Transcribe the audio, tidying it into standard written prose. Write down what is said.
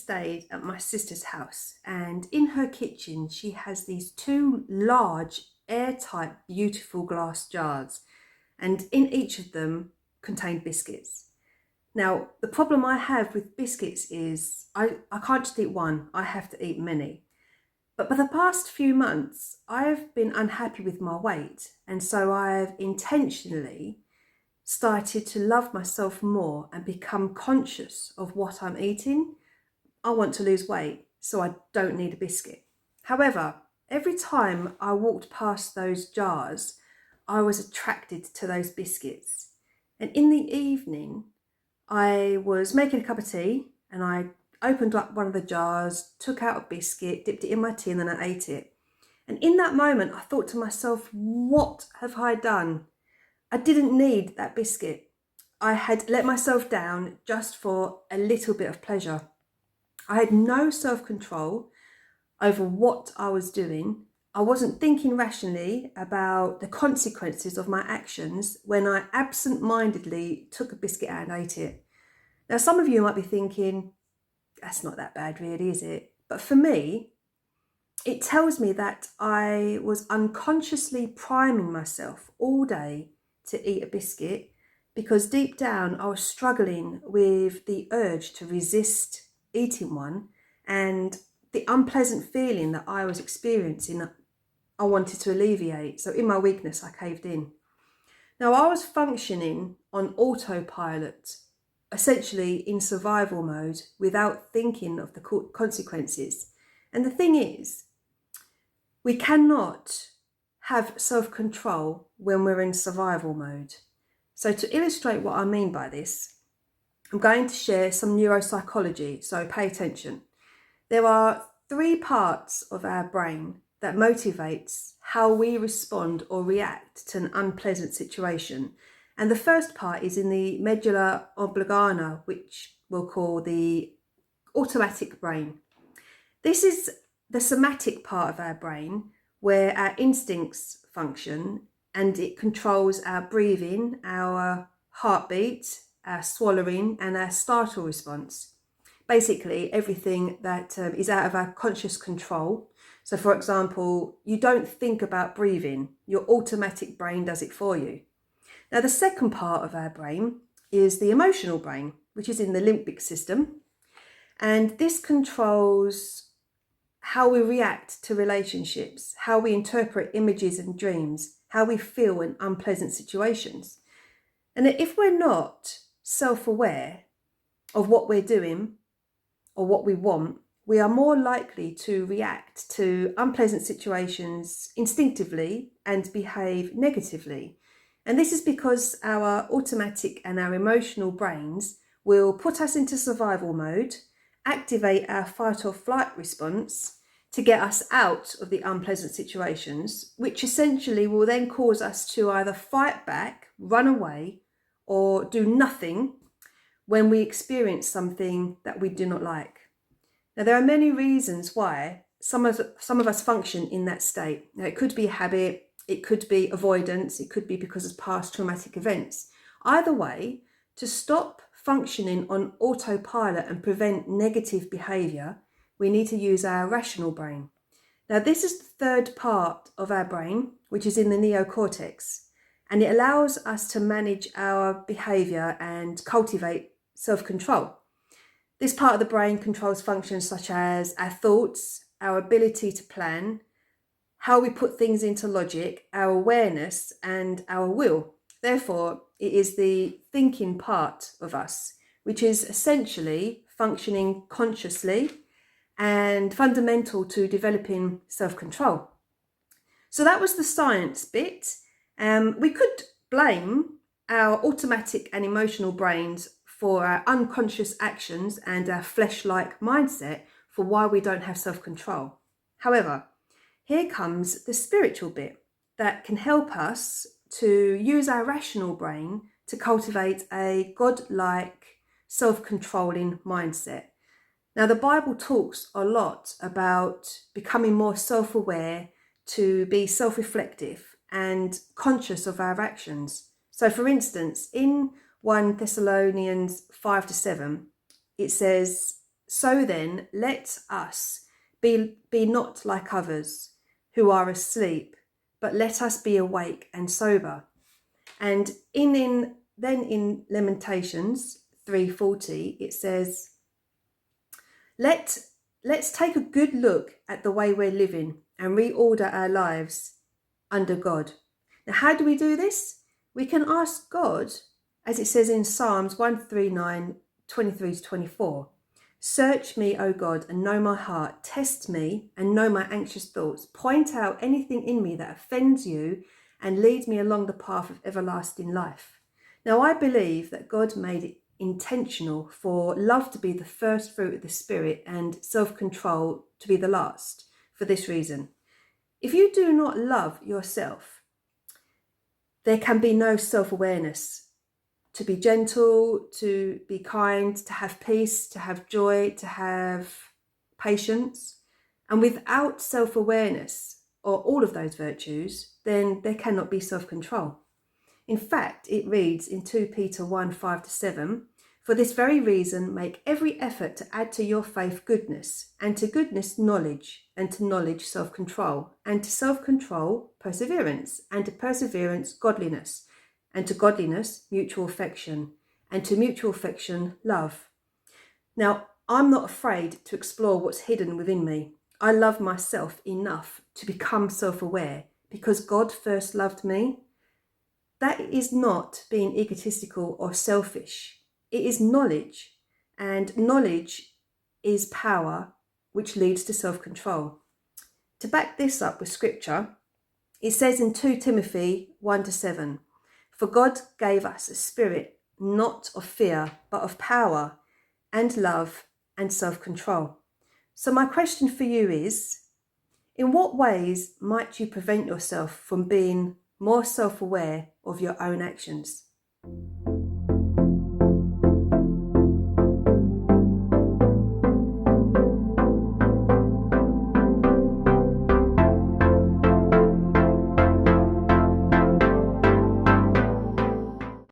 stayed at my sister's house, and in her kitchen she has these two large, airtight, beautiful glass jars, and in each of them contained biscuits. Now, the problem I have with biscuits is I can't just eat one, I have to eat many. But for the past few months, I've been unhappy with my weight, and so I've intentionally started to love myself more and become conscious of what I'm eating. I want to lose weight, so I don't need a biscuit. However, every time I walked past those jars, I was attracted to those biscuits. And in the evening, I was making a cup of tea and I opened up one of the jars, took out a biscuit, dipped it in my tea, and then I ate it. And in that moment, I thought to myself, what have I done? I didn't need that biscuit. I had let myself down just for a little bit of pleasure. I had no self-control over what I was doing. I wasn't thinking rationally about the consequences of my actions when I absent-mindedly took a biscuit out and ate it. Now, some of you might be thinking, that's not that bad really, is it? But for me, it tells me that I was unconsciously priming myself all day to eat a biscuit because deep down I was struggling with the urge to resist eating one, and the unpleasant feeling that I was experiencing I wanted to alleviate. So in my weakness I caved in. Now I was functioning on autopilot, essentially in survival mode without thinking of the consequences. And the thing is, we cannot have self-control when we're in survival mode. So to illustrate what I mean by this, I'm going to share some neuropsychology, so pay attention. There are three parts of our brain that motivates how we respond or react to an unpleasant situation. And the first part is in the medulla oblongata, which we'll call the automatic brain. This is the somatic part of our brain where our instincts function, and it controls our breathing, our heartbeat, our swallowing, and our startle response. Basically, everything that is out of our conscious control. So, for example, you don't think about breathing, your automatic brain does it for you. Now, the second part of our brain is the emotional brain, which is in the limbic system. And this controls how we react to relationships, how we interpret images and dreams, how we feel in unpleasant situations. And if we're not self-aware of what we're doing or what we want, we are more likely to react to unpleasant situations instinctively and behave negatively. And this is because our automatic and our emotional brains will put us into survival mode, activate our fight or flight response to get us out of the unpleasant situations, which essentially will then cause us to either fight back, run away, or do nothing when we experience something that we do not like. Now, there are many reasons why some of us function in that state. Now, it could be a habit, it could be avoidance, it could be because of past traumatic events. Either way, to stop functioning on autopilot and prevent negative behaviour, we need to use our rational brain. Now, this is the third part of our brain, which is in the neocortex, and it allows us to manage our behaviour and cultivate self-control. This part of the brain controls functions such as our thoughts, our ability to plan, how we put things into logic, our awareness, and our will. Therefore, it is the thinking part of us, which is essentially functioning consciously and fundamental to developing self-control. So that was the science bit. We could blame our automatic and emotional brains for our unconscious actions and our flesh-like mindset for why we don't have self-control. However, here comes the spiritual bit that can help us to use our rational brain to cultivate a God-like, self-controlling mindset. Now, the Bible talks a lot about becoming more self-aware, to be self-reflective and conscious of our actions. So, for instance, in 1 Thessalonians 5-7, it says, So then, let us be not like others who are asleep, but let us be awake and sober. And in Lamentations 3:40, it says, let's take a good look at the way we're living and reorder our lives under God. Now, how do we do this? We can ask God, as it says in Psalms 139, 23 to 24. Search me, O God, and know my heart. Test me and know my anxious thoughts. Point out anything in me that offends you and lead me along the path of everlasting life. Now, I believe that God made it intentional for love to be the first fruit of the Spirit and self-control to be the last, for this reason. If you do not love yourself, there can be no self-awareness. To be gentle, to be kind, to have peace, to have joy, to have patience. And without self-awareness, or all of those virtues, then there cannot be self-control. In fact, it reads in 2 Peter 1, 5 to 7, for this very reason, make every effort to add to your faith goodness, and to goodness knowledge, and to knowledge self-control, and to self-control perseverance, and to perseverance godliness, and to godliness mutual affection, and to mutual affection love. Now, I'm not afraid to explore what's hidden within me. I love myself enough to become self-aware because God first loved me. That is not being egotistical or selfish. It is knowledge, and knowledge is power, which leads to self-control. To back this up with scripture, it says in 2 Timothy 1 to 7, for God gave us a spirit not of fear, but of power and love and self-control. So my question for you is, in what ways might you prevent yourself from being more self-aware of your own actions?